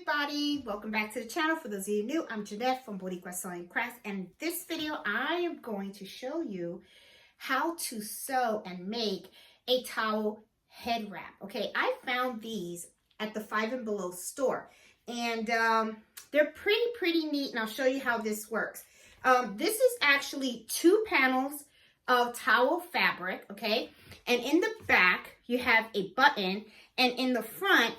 everybody, welcome back to the channel. For those of you new, I'm Jeanette from Boricua Sewing Crafts, and in this video I am going to show you how to sew and make a towel head wrap. Okay, I found these at the 5 and Below store, and they're pretty neat, and I'll show you how this works. This is actually 2 panels of towel fabric, okay, and in the back you have a button, and in the front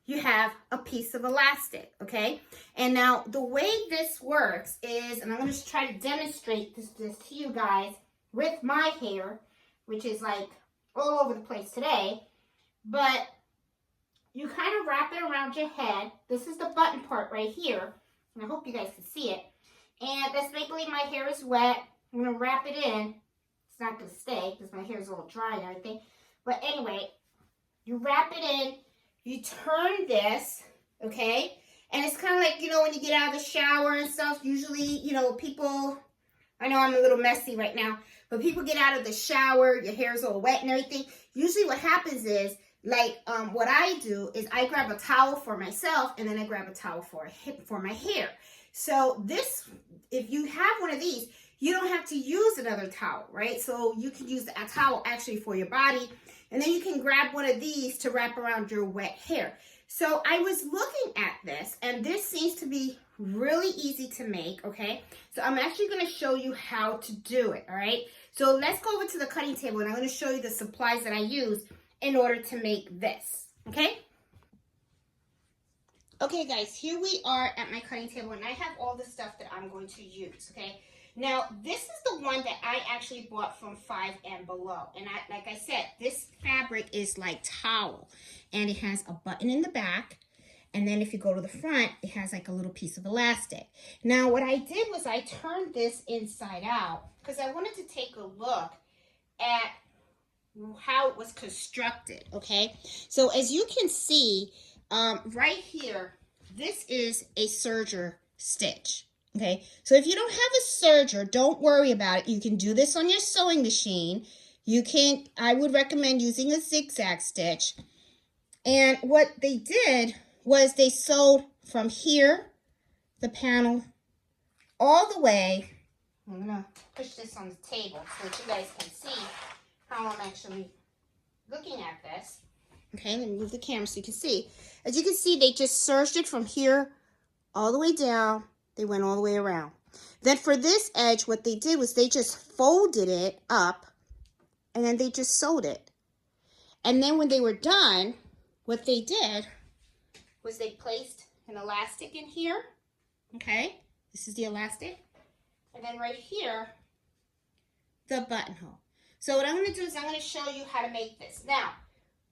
you have a piece of elastic, okay? And now the way this works is, and I'm going to try to demonstrate this to you guys with my hair, which is like all over the place today, but you kind of wrap it around your head. This is the button part right here, and I hope you guys can see it. And let's make believe my hair is wet. I'm going to wrap it in. It's not going to stay because my hair is all dry and everything. But anyway, you wrap it in. You turn this, okay? And it's kind of like, you know, when you get out of the shower and stuff, usually, you know, people, I know I'm a little messy right now, but people get out of the shower, your hair's all wet and everything. Usually what happens is, like, what I do is I grab a towel for myself, and then I grab a towel for my hair. So this, if you have one of these, you don't have to use another towel, right? So you can use a towel actually for your body, and then you can grab one of these to wrap around your wet hair. So I was looking at this, and this seems to be really easy to make, okay? So I'm actually going to show you how to do it, all right? So let's go over to the cutting table, and I'm going to show you the supplies that I use in order to make this, okay? Okay, guys, here we are at my cutting table, and I have all the stuff that I'm going to use, okay? Now, this is the one that I actually bought from 5 and Below. And like I said, this fabric is like towel. And it has a button in the back. And then if you go to the front, it has like a little piece of elastic. Now, what I did was I turned this inside out because I wanted to take a look at how it was constructed, okay? So as you can see, right here, this is a serger stitch. Okay, so if you don't have a serger, don't worry about it. You can do this on your sewing machine. You can, I would recommend using a zigzag stitch. And what they did was they sewed from here, the panel, all the way. I'm gonna push this on the table so that you guys can see how I'm actually looking at this. Okay, let me move the camera so you can see. As you can see, they just serged it from here all the way down. They went all the way around. Then for this edge, what they did was they just folded it up, and then they just sewed it. And then when they were done, what they did was they placed an elastic in here. Okay, this is the elastic. And then right here, the buttonhole. So what I'm going to do is I'm going to show you how to make this. Now,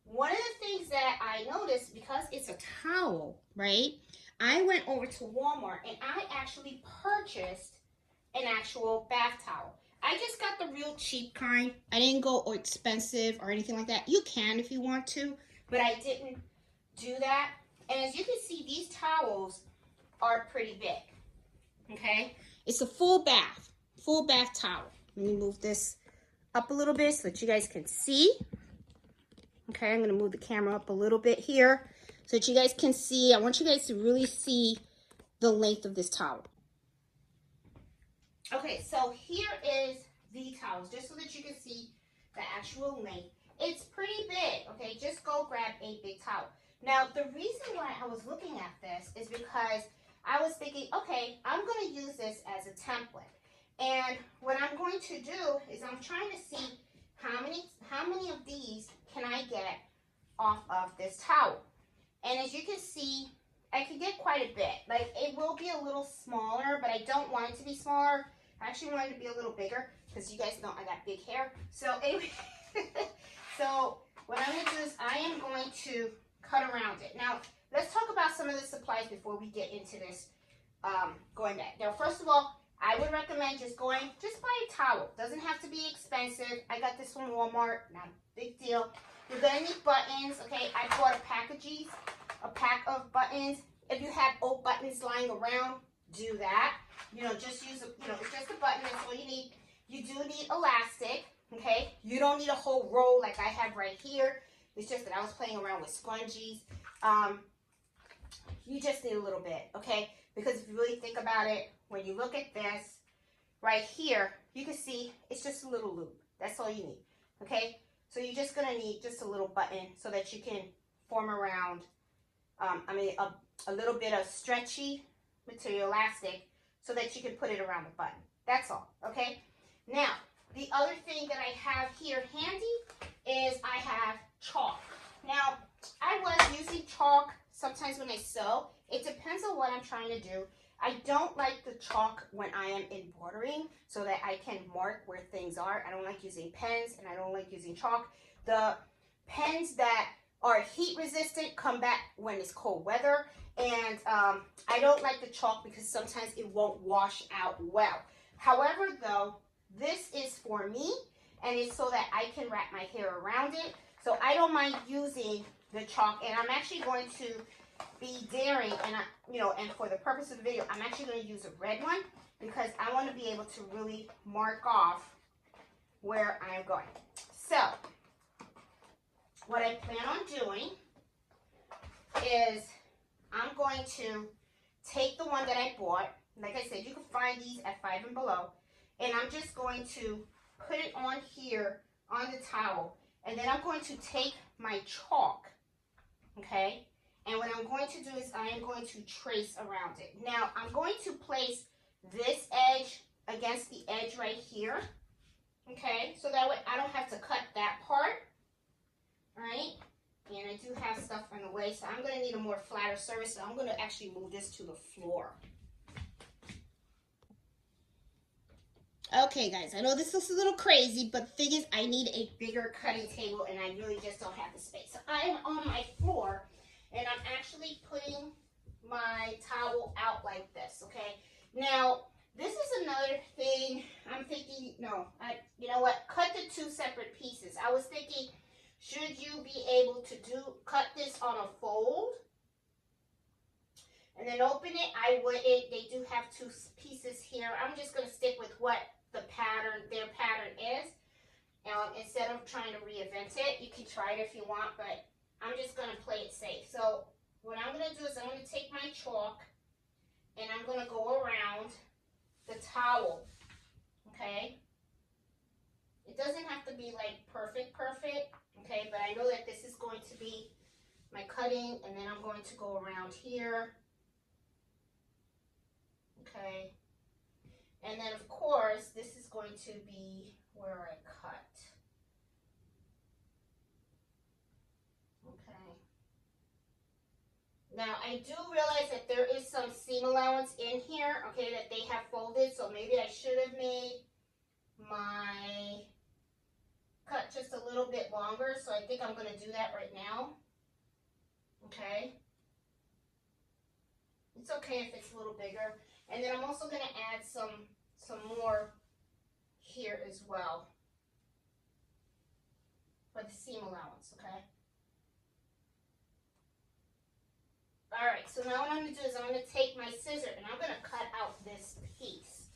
one of the things that I noticed, because it's a towel, right? I went over to Walmart and I actually purchased an actual bath towel. I just got the real cheap kind. I didn't go expensive or anything like that. You can if you want to, but I didn't do that. And as you can see, these towels are pretty big, okay? It's a full bath towel. Let me move this up a little bit so that you guys can see. Okay, I'm going to move the camera up a little bit here so that you guys can see. I want you guys to really see the length of this towel. Okay, so here is the towels, just so that you can see the actual length. It's pretty big, okay? Just go grab a big towel. Now, the reason why I was looking at this is because I was thinking, okay, I'm going to use this as a template. And what I'm going to do is I'm trying to see how many of these can I get off of this towel. And as you can see, I could get quite a bit. Like, it will be a little smaller, but I don't want it to be smaller. I actually want it to be a little bigger because you guys know I got big hair. So anyway, so what I'm going to do is I am going to cut around it. Now, let's talk about some of the supplies before we get into this going back. Now, first of all, I would recommend just buy a towel. Doesn't have to be expensive. I got this from Walmart, not a big deal. You're going to need buttons, okay? I bought a pack of buttons. If you have old buttons lying around, do that. You know, just use, it's just a button. That's all you need. You do need elastic, okay? You don't need a whole roll like I have right here. It's just that I was playing around with scrunchies. you just need a little bit, okay? Because if you really think about it, when you look at this right here, you can see it's just a little loop. That's all you need, okay? So you're just gonna need just a little button so that you can form around, a little bit of stretchy material elastic so that you can put it around the button. That's all, okay? Now, the other thing that I have here handy is I have chalk. Now, I was using chalk sometimes when I sew. It depends on what I'm trying to do. I don't like the chalk when I am embroidering so that I can mark where things are. I don't like using pens and I don't like using chalk. The pens that are heat resistant come back when it's cold weather, and I don't like the chalk because sometimes it won't wash out well. However, though, this is for me and it's so that I can wrap my hair around it. So I don't mind using the chalk, and I'm actually going to be daring, and and for the purpose of the video, I'm actually going to use a red one because I want to be able to really mark off where I am going. So what I plan on doing is I'm going to take the one that I bought. Like I said, you can find these at 5 and Below, and I'm just going to put it on here on the towel, and then I'm going to take my chalk, okay? And what I'm going to do is I am going to trace around it. Now, I'm going to place this edge against the edge right here, okay? So that way I don't have to cut that part, all right? And I do have stuff on the way, so I'm going to need a more flatter surface, so I'm going to actually move this to the floor. Okay, guys, I know this looks a little crazy, but the thing is I need a bigger cutting table, and I really just don't have the space. So I am on my floor, and I'm actually putting my towel out like this, okay? Now, this is another thing I'm thinking, you know what? Cut the two separate pieces. I was thinking, should you be able to cut this on a fold and then open it? I wouldn't. They do have two pieces here. I'm just going to stick with what their pattern is. Instead of trying to reinvent it, you can try it if you want, but I'm just going to play it safe. So what I'm going to do is I'm going to take my chalk and I'm going to go around the towel, okay? It doesn't have to be like perfect, okay? But I know that this is going to be my cutting, and then I'm going to go around here, okay? And then, of course, this is going to be where I cut. Okay. Now, I do realize that there is some seam allowance in here, okay, that they have folded, so maybe I should have made my cut just a little bit longer, so I think I'm going to do that right now. Okay. It's okay if it's a little bigger. And then I'm also going to add some more here as well for the seam allowance, okay? All right, so now what I'm going to do is I'm going to take my scissor and I'm going to cut out this piece.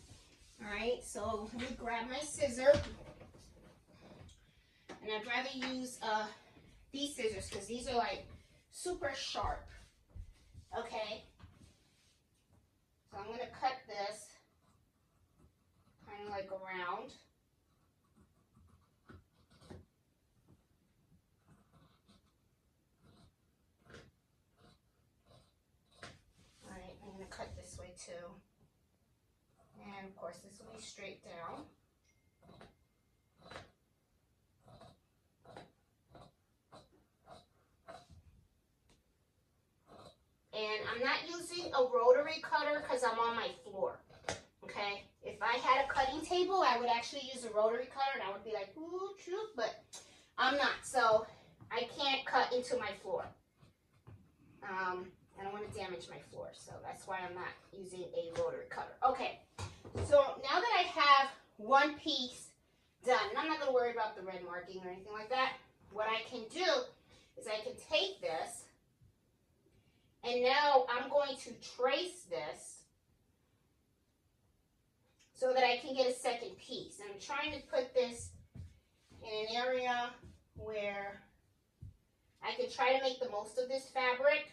All right, so let me grab my scissor. And I'd rather use these scissors because these are like super sharp, okay? So I'm going to cut this kind of like around. All right, I'm going to cut this way too. And of course this will be straight down. And I'm not using a rotary cutter because I'm on my floor, okay? If I had a cutting table, I would actually use a rotary cutter, and I would be like, ooh, shoot, but I'm not, so I can't cut into my floor. I don't want to damage my floor, so that's why I'm not using a rotary cutter. Okay, so now that I have one piece done, and I'm not going to worry about the red marking or anything like that, what I can do is I can take this, and now I'm going to trace this so that I can get a second piece. And I'm trying to put this in an area where I can try to make the most of this fabric.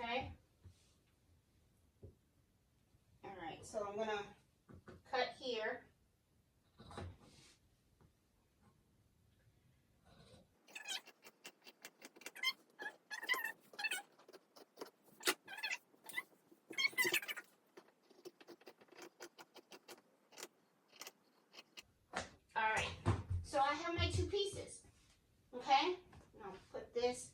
Okay. All right, so I'm gonna cut here. All right, so I have my 2 pieces. Okay, I'll put this,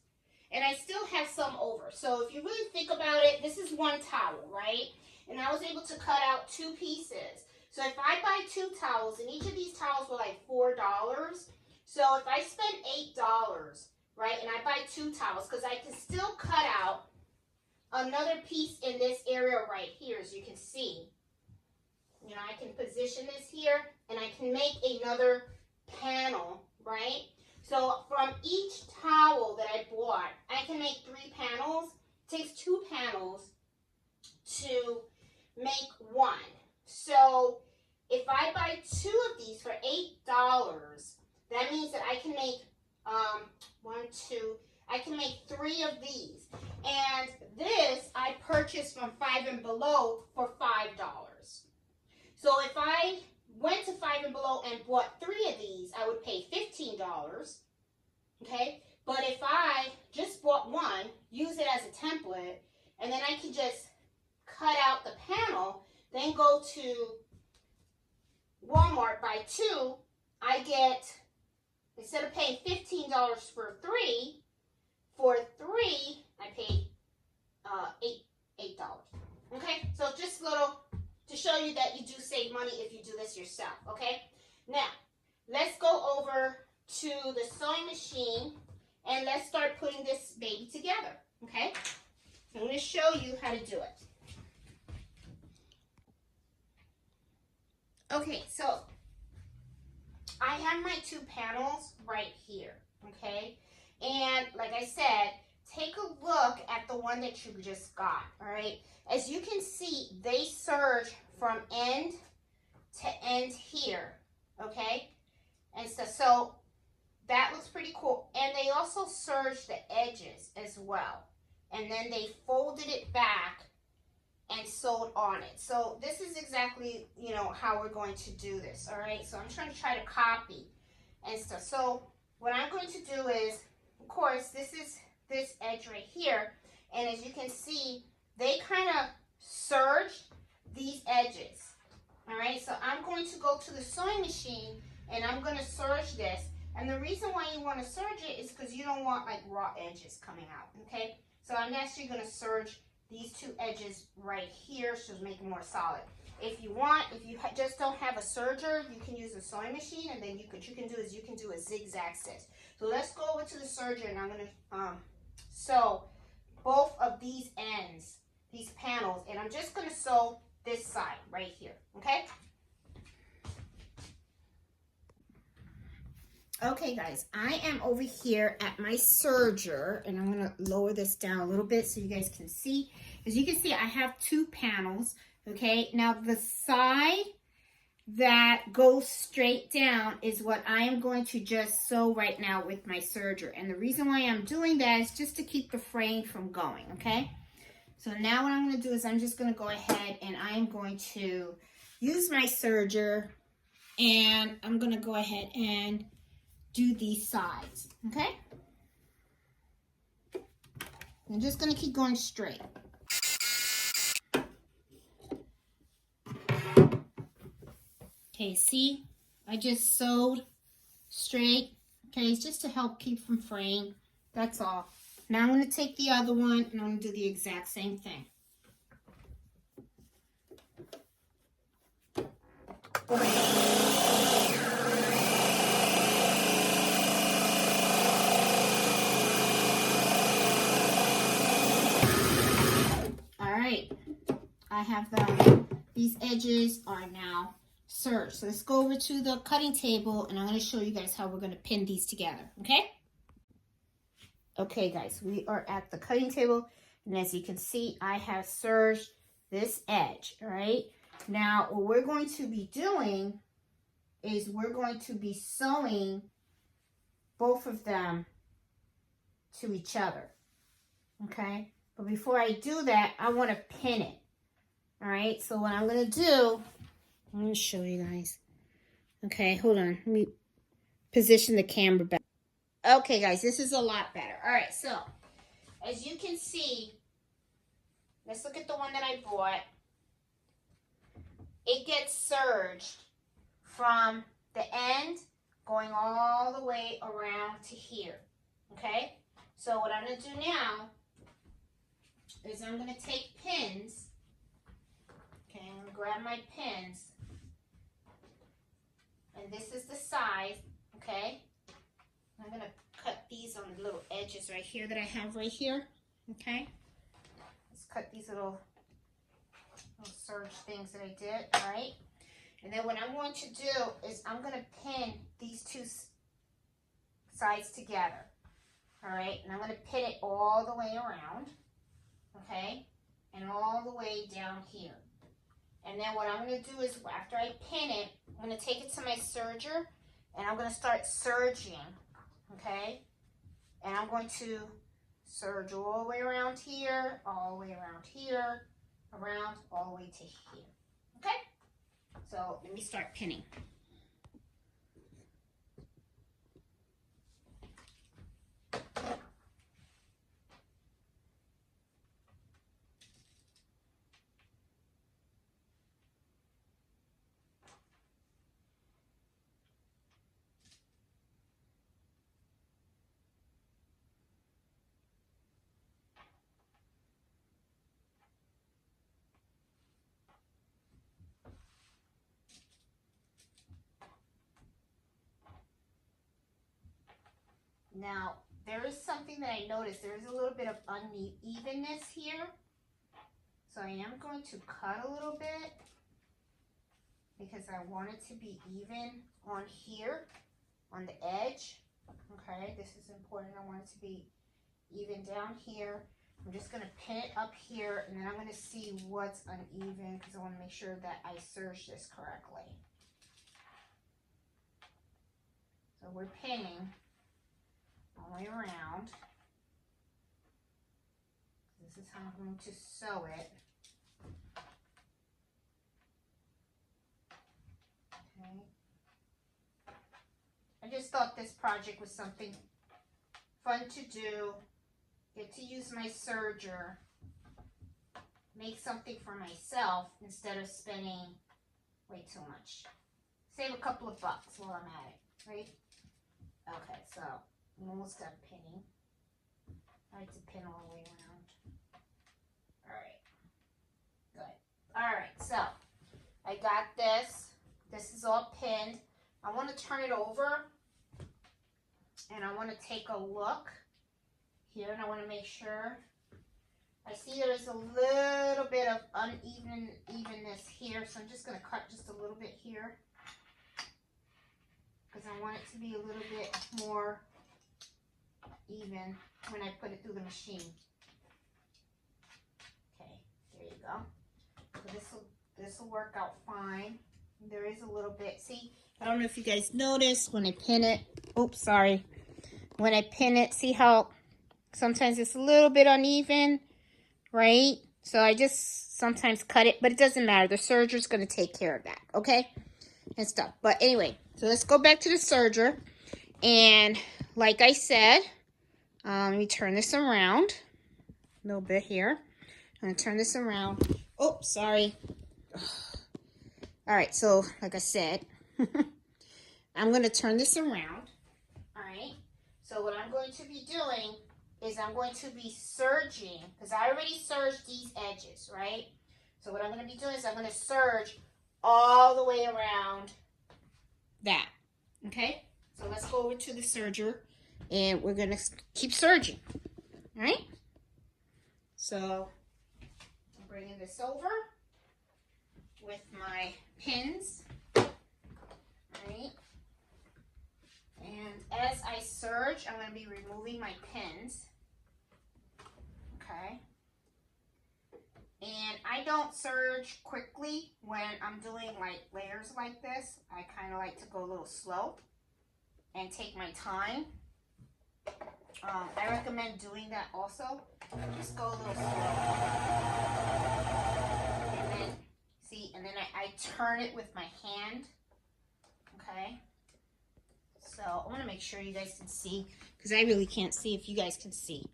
and I still have some over. So if you really think about it, this is 1 towel, right? And I was able to cut out 2 pieces. So if I buy 2 towels, and each of these towels were like $4, so if I spend $8, right, and I buy 2 towels, because I can still cut out another piece in this area right here, as you can see. You know, I can position this here, and I can make another panel, right? So from each towel that I bought, I can make 3 panels. It takes 2 panels to make 1. So if I buy 2 of these for $8, that means that I can make 1, 2. I can make 3 of these. And this I purchased from 5 and Below for $5. So if I went to 5 and Below and bought 3 of these, I would pay $15, okay? But if I just bought 1, use it as a template, and then I can just cut out the panel, then go to Walmart, buy 2, I get, instead of paying $15 for 3, I paid $8. Okay, so just a little to show you that you do save money if you do this yourself, okay? Now, let's go over to the sewing machine and let's start putting this baby together, okay? I'm going to show you how to do it. Okay, so I have my 2 panels right here, okay? And like I said, take a look at the one that you just got, all right? As you can see, they serge from end to end here, okay? And so that looks pretty cool. And they also serge the edges as well. And then they folded it back and sewed on it. So this is exactly, you know, how we're going to do this, all right? So I'm trying to copy and stuff. So what I'm going to do is, of course, this is this edge right here. And as you can see, they kind of serge these edges, all right? So I'm going to go to the sewing machine and I'm going to serge this. And the reason why you want to serge it is because you don't want like raw edges coming out, okay? So I'm actually going to serge these 2 edges right here to make it more solid. If you want, if you just don't have a serger, you can use a sewing machine, and then you can do a zigzag stitch. So let's go over to the serger, and I'm going to sew both of these ends, these panels, and I'm just going to sew this side right here, okay? Okay, guys, I am over here at my serger, and I'm going to lower this down a little bit so you guys can see. As you can see, I have 2 panels, okay? Now, the side that goes straight down is what I am going to just sew right now with my serger. And the reason why I'm doing that is just to keep the fraying from going, okay? So now what I'm going to do is I'm just going to go ahead and I am going to use my serger, and I'm going to go ahead and do these sides, okay? I'm just going to keep going straight. Okay, see? I just sewed straight. Okay, it's just to help keep from fraying. That's all. Now I'm going to take the other one and I'm going to do the exact same thing. Alright, I have these edges are now serged. So let's go over to the cutting table and I'm going to show you guys how we're going to pin these together, okay? Okay guys, we are at the cutting table, and as you can see, I have serged this edge, all right? Now, what we're going to be doing is we're going to be sewing both of them to each other, okay? But before I do that, I want to pin it. All right, so what I'm going to do, I'm going to show you guys. Okay, hold on. Let me position the camera back. Okay, guys, this is a lot better. All right, so as you can see, let's look at the one that I bought. It gets serged from the end going all the way around to here. Okay, so what I'm going to do now is I'm going to take pins. Okay, I'm going to grab my pins. And this is the size, okay? I'm going to cut these on the little edges right here that I have right here, okay? Let's cut these little serge things that I did, all right? And then what I'm going to do is I'm going to pin these two sides together, all right? And I'm going to pin it all the way around, okay? And all the way down here. And then what I'm going to do is after I pin it, I'm going to take it to my serger and I'm going to start serging, okay? And I'm going to serge all the way around here, all the way around here, around, all the way to here, okay? So let me start pinning. Now, there is something that I noticed. There is a little bit of unevenness here. So I am going to cut a little bit because I want it to be even on here, on the edge. Okay, this is important. I want it to be even down here. I'm just going to pin it up here and then I'm going to see what's uneven because I want to make sure that I serge this correctly. So we're pinning all the way around. This is how I'm going to sew it. Okay. I just thought this project was something fun to do. Get to use my serger. Make something for myself instead of spending way too much. Save a couple of bucks while I'm at it, right? Okay, so I'm almost done pinning. I like to pin all the way around. Alright, good. Alright, so I got this. This is all pinned. I want to turn it over and I want to take a look here and I want to make sure. I see there's a little bit of unevenness here, so I'm just going to cut just a little bit here because I want it to be a little bit more even when I put it through the machine. Okay, there you go. So this will work out fine. There is a little bit. See, I don't know if you guys noticed when I pin it. Oops, sorry. When I pin it, see how sometimes it's a little bit uneven, right? So I just sometimes cut it, but it doesn't matter. The serger's going to take care of that, okay? And stuff. But anyway, so let's go back to the serger. And like I said, let me turn this around a little bit here. I'm going to turn this around. Oh, sorry. All right, so like I said, I'm going to turn this around. All right. So what I'm going to be doing is I'm going to be serging, because I already serged these edges, right? So what I'm going to be doing is I'm going to serge all the way around that, okay? So let's go over to the serger, and we're going to keep serging, all right? So I'm bringing this over with my pins, all right? And as I serge, I'm going to be removing my pins. Okay. And I don't serge quickly when I'm doing like layers like this. I kind of like to go a little slow and take my time. I recommend doing that also. Just go a little slow. And then, see, and then I turn it with my hand. Okay. So I want to make sure you guys can see, because I really can't see if you guys can see.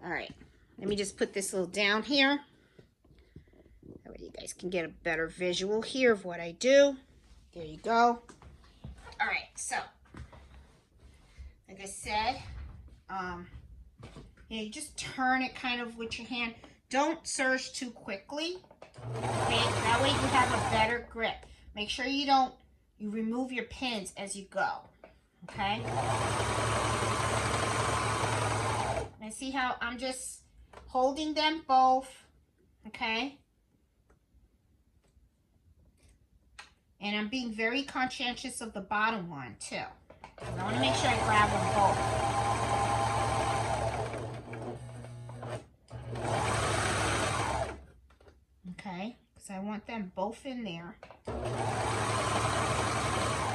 All right. Let me just put this little down here. That way you guys can get a better visual here of what I do. There you go. All right. So, like I said, you just turn it kind of with your hand. Don't surge too quickly. Okay? That way you have a better grip. Make sure you remove your pins as you go. Okay? And see how I'm just holding them both. Okay? And I'm being very conscientious of the bottom one too. I want to make sure I grab them both. Okay, because I want them both in there.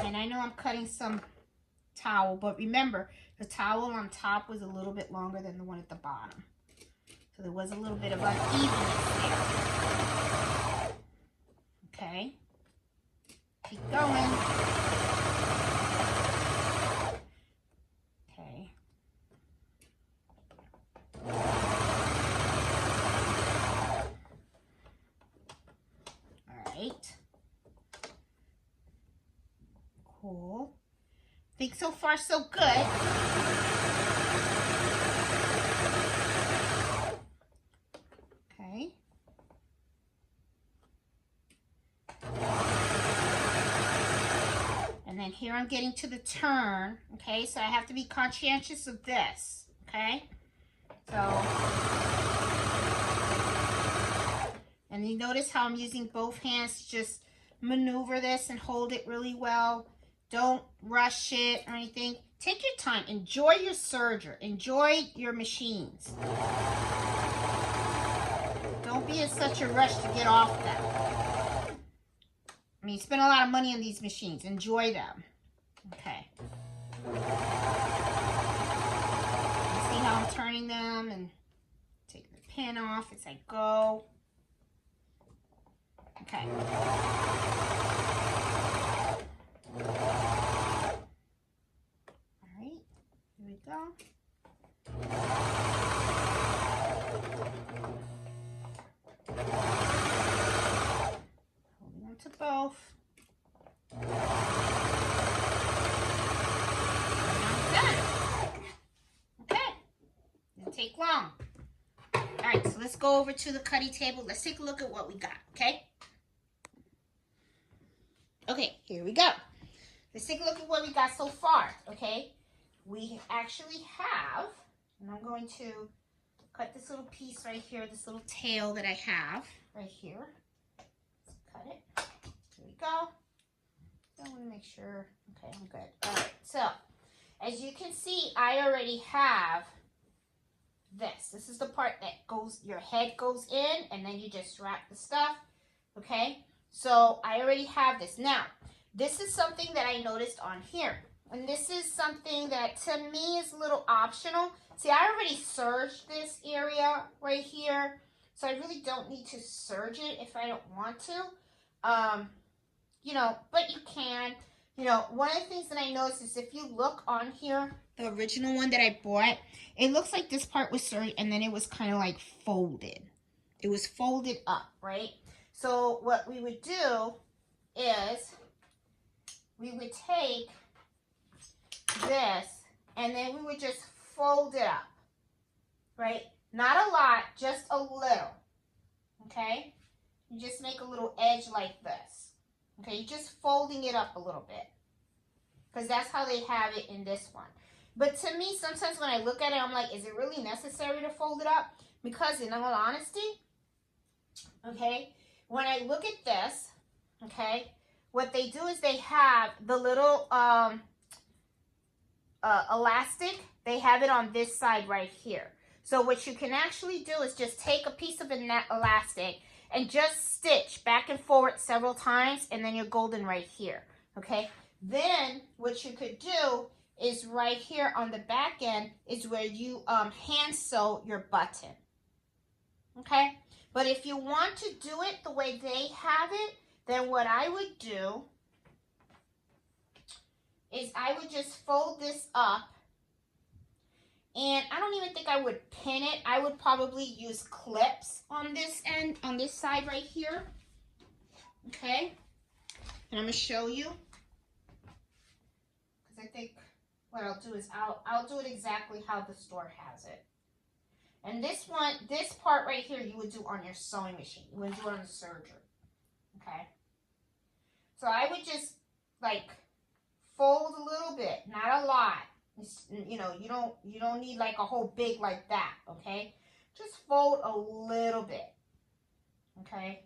And I know I'm cutting some towel, but remember, the towel on top was a little bit longer than the one at the bottom. So there was a little bit of unevenness there. Okay. Keep going. Okay. All right. Cool. I think so far so good. Okay. And then here I'm getting to the turn, okay? So I have to be conscientious of this, okay? So, and you notice how I'm using both hands to just maneuver this and hold it really well. Don't rush it or anything. Take your time. Enjoy your serger. Enjoy your machines. Don't be in such a rush to get off them. I mean, you spend a lot of money on these machines. Enjoy them. Okay. You see how I'm turning them and taking the pin off as I go. Okay. All right. Here we go. Holding on to both. And I'm done. Okay. Didn't take long. All right, so let's go over to the cutting table. Let's take a look at what we got, okay? Okay, here we go. Let's take a look at what we got so far, okay? We actually have, and I'm going to cut this little piece right here, this little tail that I have right here. Let's cut it. Here we go. I want to make sure. Okay, I'm good. All right, so as you can see, I already have this. This is the part that goes, your head goes in, and then you just wrap the stuff, okay? So I already have this. Now, this is something that I noticed on here. And this is something that to me is a little optional. See, I already serged this area right here. So I really don't need to serge it if I don't want to. You know, but you can. You know, one of the things that I noticed is if you look on here, the original one that I bought, it looks like this part was serged and then it was kind of like folded. It was folded up, right? So what we would do is we would take this and then we would just fold it up, right? Not a lot, just a little, okay? You just make a little edge like this, okay? You're just folding it up a little bit because that's how they have it in this one. But to me, sometimes when I look at it, I'm like, is it really necessary to fold it up? Because in all honesty, okay, when I look at this, okay, what they do is they have the little elastic. They have it on this side right here. So what you can actually do is just take a piece of elastic and just stitch back and forward several times, and then you're golden right here, okay? Then what you could do is right here on the back end is where you hand sew your button. Okay? But if you want to do it the way they have it, then what I would do is I would just fold this up. And I don't even think I would pin it. I would probably use clips on this end, on this side right here. Okay? And I'm going to show you. Because I think what I'll do is I'll do it exactly how the store has it. And this one, this part right here, you would do on your sewing machine. You wouldn't do it on the serger. Okay? So I would just, like, fold a little bit, not a lot. It's, you know, you don't need like a whole big like that, okay? Just fold a little bit, okay?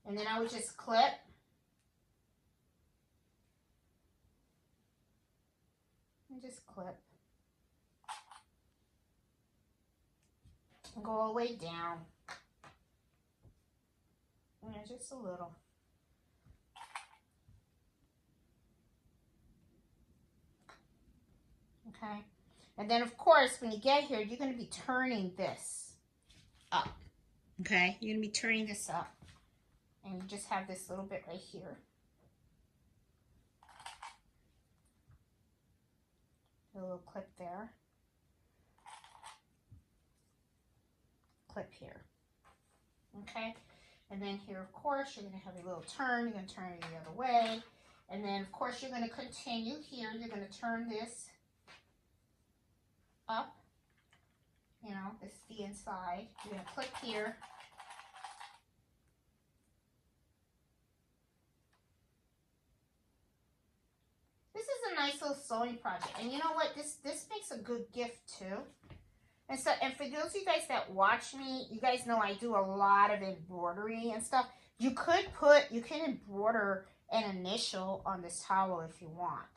And then I would just clip. And just clip. And go all the way down. And just a little. Okay, and then of course when you get here you're going to be turning this up. Okay, you're going to be turning this up, and you just have this little bit right here. A little clip there, clip here. Okay, and then here of course you're going to have a little turn. You're going to turn it the other way, and then of course you're going to continue here. You're going to turn this up, you know, this is the inside. You're going to clip here. This is a nice little sewing project. And you know what? This makes a good gift too. And so, and for those of you guys that watch me, you guys know I do a lot of embroidery and stuff. You can embroider an initial on this towel if you want.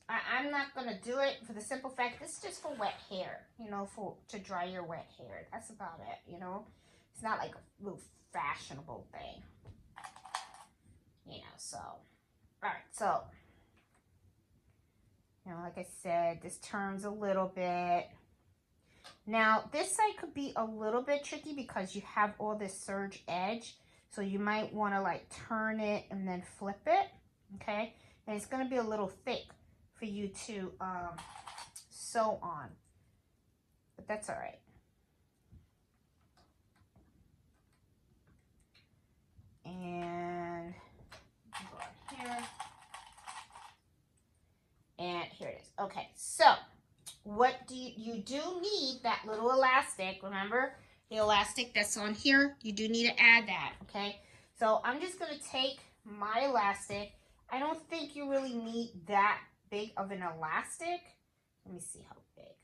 I'm not going to do it for the simple fact this is just for wet hair, you know, to dry your wet hair. That's about it, you know. It's not like a little fashionable thing, you know, so. All right, so, you know, like I said, this turns a little bit. Now, this side could be a little bit tricky because you have all this serge edge. So you might want to like turn it and then flip it, okay? And it's going to be a little thick for you to sew on, but that's all right. And go on here, and here it is. Okay, so what do you do need that little elastic? Remember the elastic that's on here? You do need to add that, okay? So I'm just going to take my elastic. I don't think you really need that big of an elastic. Let me see how big.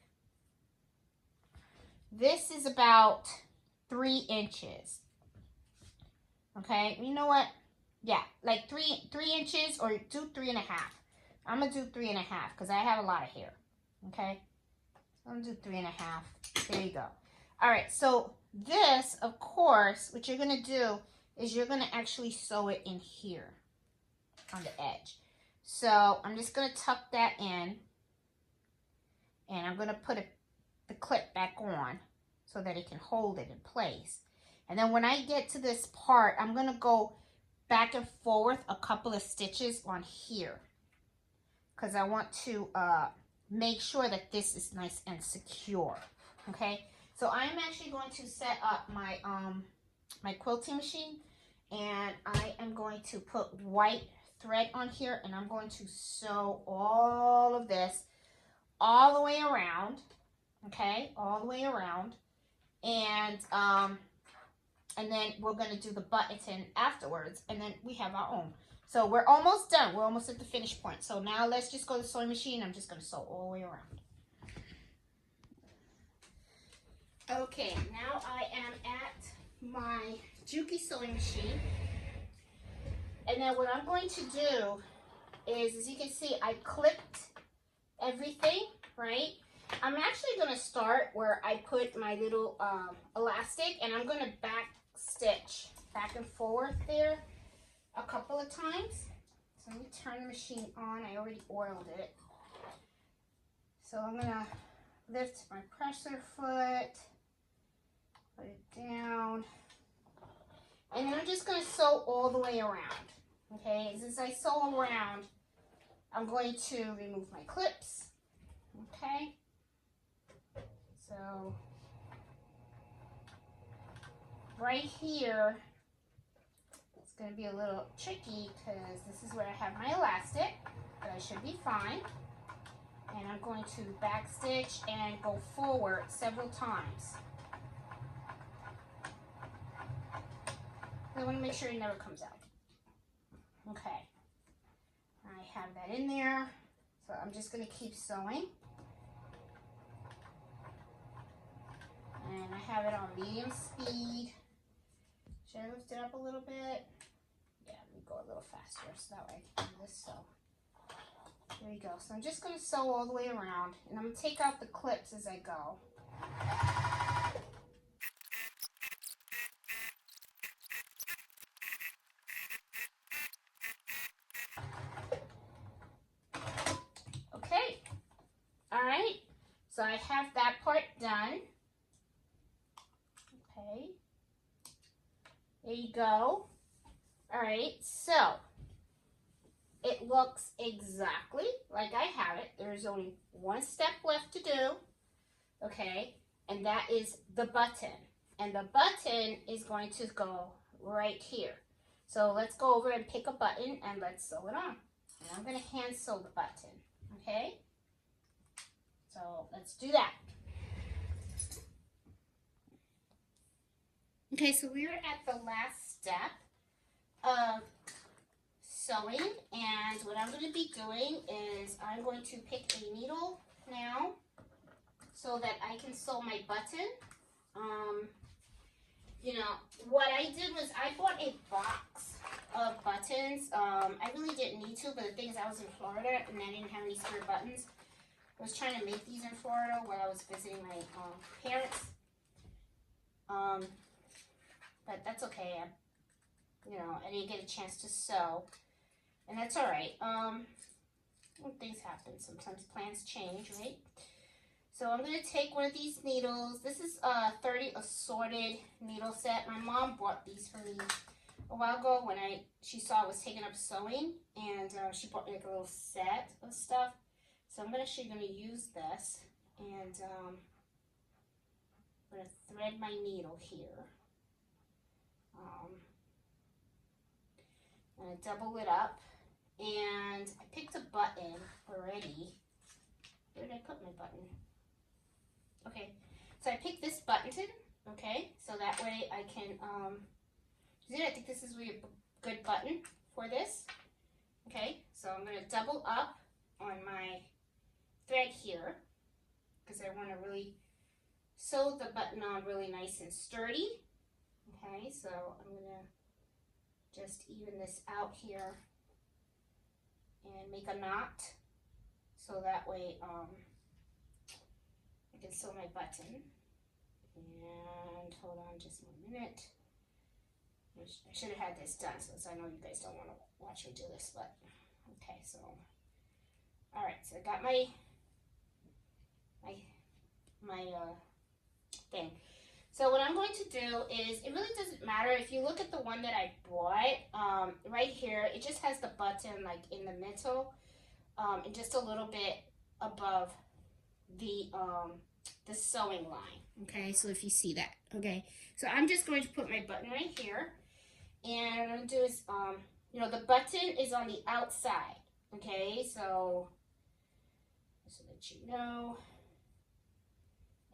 This is about 3 inches. Okay, you know what? Yeah, like 3 inches, or do 3.5. I'm gonna do 3.5 because I have a lot of hair. Okay, I'm gonna do 3.5. There you go. All right, so this, of course, what you're gonna do is you're gonna actually sew it in here on the edge. So I'm just going to tuck that in, and I'm going to put the clip back on so that it can hold it in place. And then when I get to this part, I'm going to go back and forth a couple of stitches on here because I want to make sure that this is nice and secure. Okay, so I'm actually going to set up my my quilting machine, and I am going to put white thread on here, and I'm going to sew all of this all the way around, okay, all the way around, and then we're going to do the button afterwards, and then we have our own. So we're almost done. We're almost at the finish point. So now let's just go to the sewing machine. I'm just going to sew all the way around. Okay, now I am at my Juki sewing machine. And then what I'm going to do is, as you can see, I clipped everything, right? I'm actually going to start where I put my little elastic, and I'm going to back stitch back and forth there a couple of times. So let me turn the machine on. I already oiled it. So I'm gonna lift my presser foot, put it down, and then I'm just gonna sew all the way around. Okay, as I sew around, I'm going to remove my clips. Okay, so right here, it's going to be a little tricky because this is where I have my elastic, but I should be fine. And I'm going to back stitch and go forward several times. I want to make sure it never comes out. Okay, I have that in there, so I'm just going to keep sewing. And I have it on medium speed. Should I lift it up a little bit? Yeah, let me go a little faster so that way I can do this. So there you go. So I'm just going to sew all the way around, and I'm going to take out the clips as I go. Okay. All right. So I have that part done. Okay. There you go. All right. So it looks exactly like I have it. There's only one step left to do. Okay. And that is the button. And the button is going to go right here. So let's go over and pick a button and let's sew it on. And I'm going to hand sew the button. Okay. So let's do that. Okay, so we're at the last step of sewing, and what I'm going to be doing is I'm going to pick a needle now so that I can sew my button. You know, what I did was I bought a box of buttons. I really didn't need to, but the thing is I was in Florida and I didn't have any spare buttons. I was trying to make these in Florida while I was visiting my parents. But that's okay. You know, I didn't get a chance to sew, and that's all right. Things happen. Sometimes plans change, right? So I'm going to take one of these needles. This is a 30 assorted needle set. My mom bought these for me a while ago when she saw I was taking up sewing, and she bought me like a little set of stuff. So I'm actually going to use this, and I'm going to thread my needle here. I'm going to double it up, and I picked a button already. Where did I put my button? Okay, so I picked this button, okay, so that way I can I think this is really a good button for this. Okay, so I'm going to double up on my thread here because I want to really sew the button on really nice and sturdy. Okay, so I'm going to just even this out here and make a knot so that way I can sew my button. And hold on just 1 minute. I should have had this done since I know you guys don't want to watch me do this, but okay, so all right, so I got my thing. So what I'm going to do is, it really doesn't matter if you look at the one that I bought, right here, it just has the button like in the middle, and just a little bit above the sewing line. Okay, so if you see that, okay, so I'm just going to put my button right here, and what I'm going to do is, you know, the button is on the outside, okay, so just to let you know.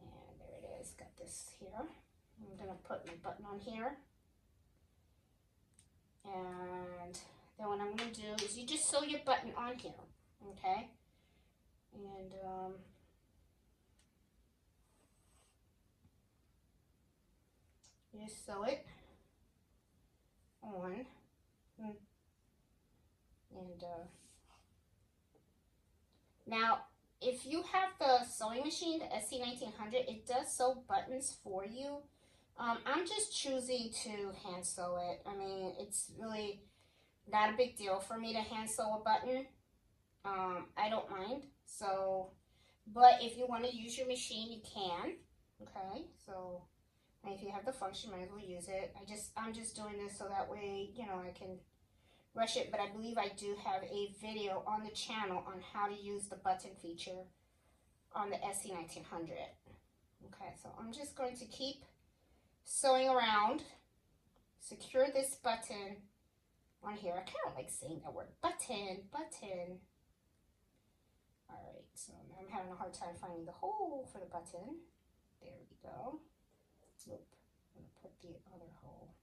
And there it is, got this here. I'm going to put my button on here. And then what I'm going to do is you just sew your button on here, okay? And you just sew it on. And now, if you have the sewing machine, the SC1900, it does sew buttons for you. I'm just choosing to hand sew it. I mean, it's really Not a big deal for me to hand sew a button. I don't mind. So, but if you want to use your machine, you can. Okay, so and if you have the function, might as well use it. I'm just doing this so that way, you know, I can rush it. But I believe I do have a video on the channel on how to use the button feature on the SC1900. Okay, so I'm just going to keep sewing around. Secure this button on here. I kind of like saying that word, button, button. All right, so now I'm having a hard time finding the hole for the button. There we go. Nope, I'm gonna put the other hole.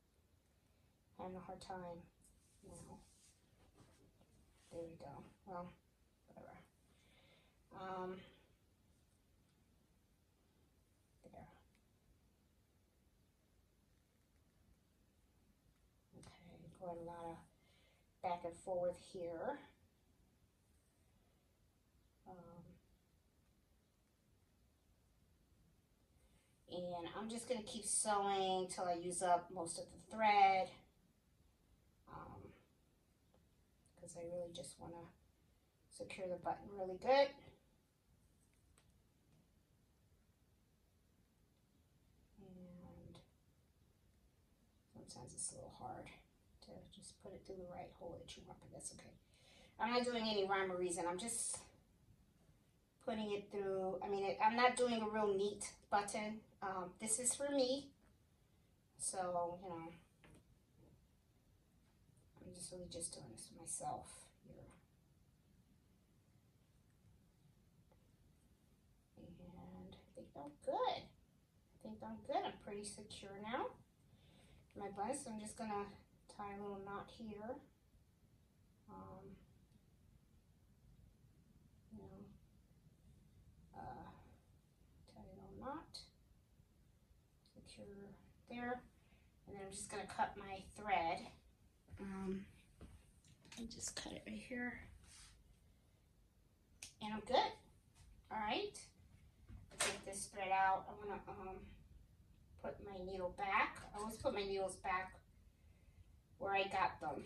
Having a hard time now. There we go. Well, whatever. There. Okay, going a lot of back and forth here. And I'm just going to keep sewing till I use up most of the thread, because I really just want to secure the button really good. And sometimes it's a little hard to just put it through the right hole that you want, but that's okay. I'm not doing any rhyme or reason. I'm just putting it through. I mean, I'm not doing a real neat button. This is for me, so, you know, I'm just really just doing this for myself here. And I think I'm good. I'm pretty secure now. My bun, so I'm just gonna tie a little knot here. Tie a little knot. Secure there. And then I'm just gonna cut my thread. I just cut it right here. And I'm good. Alright. Take this thread out. I'm gonna put my needle back. I always put my needles back where I got them.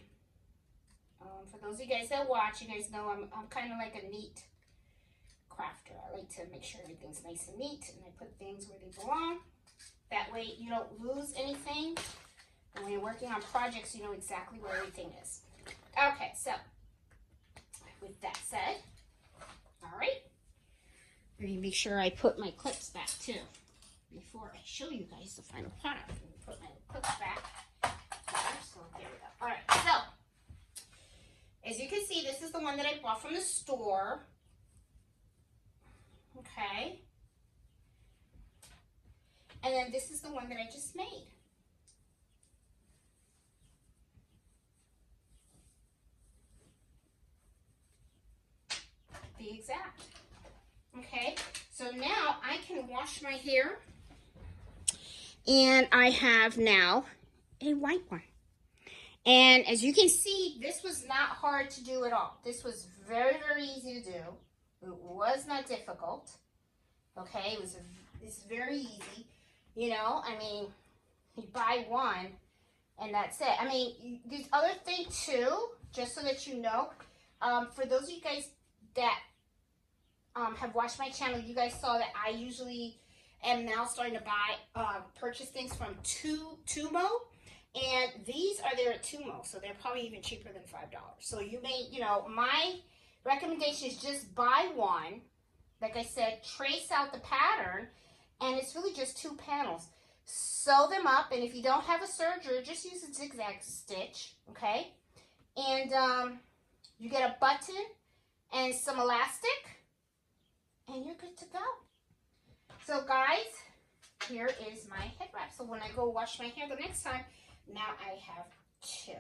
For those of you guys that watch, you guys know I'm kind of like a neat crafter. I like to make sure everything's nice and neat, and I put things where they belong. That way you don't lose anything. And when you're working on projects, you know exactly where everything is. Okay, so with that said, all right, let me make sure I put my clips back too before I show you guys the final product. Let me put my clips back here. So there we go. All right, so as you can see, this is the one that I bought from the store. Okay. And then this is the one that I just made. The exact. Okay, so now I can wash my hair. And I have now a white one. And as you can see, this was not hard to do at all. This was very, very easy to do. It was not difficult. Okay, it's very easy. You know, I mean, you buy one and that's it. I mean, the other thing too, just so that you know, for those of you guys that have watched my channel, you guys saw that I usually am now starting to buy, purchase things from Tumo. And these are there at Tumo, so they're probably even cheaper than $5. So you may, you know, my recommendation is just buy one. Like I said, trace out the pattern, and it's really just 2 panels. Sew them up, and if you don't have a serger, just use a zigzag stitch, okay? And you get a button and some elastic, and you're good to go. So guys, here is my head wrap. So when I go wash my hair the next time, now I have 2.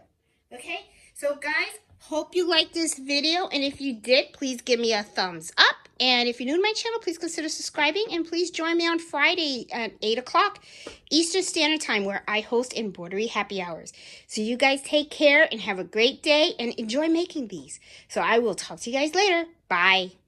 Okay, so guys, hope you liked this video, and if you did, please give me a thumbs up. And if you're new to my channel, please consider subscribing, and please join me on Friday at 8 o'clock Eastern Standard Time, where I host embroidery happy hours. So you guys take care and have a great day and enjoy making these. So I will talk to you guys later. Bye.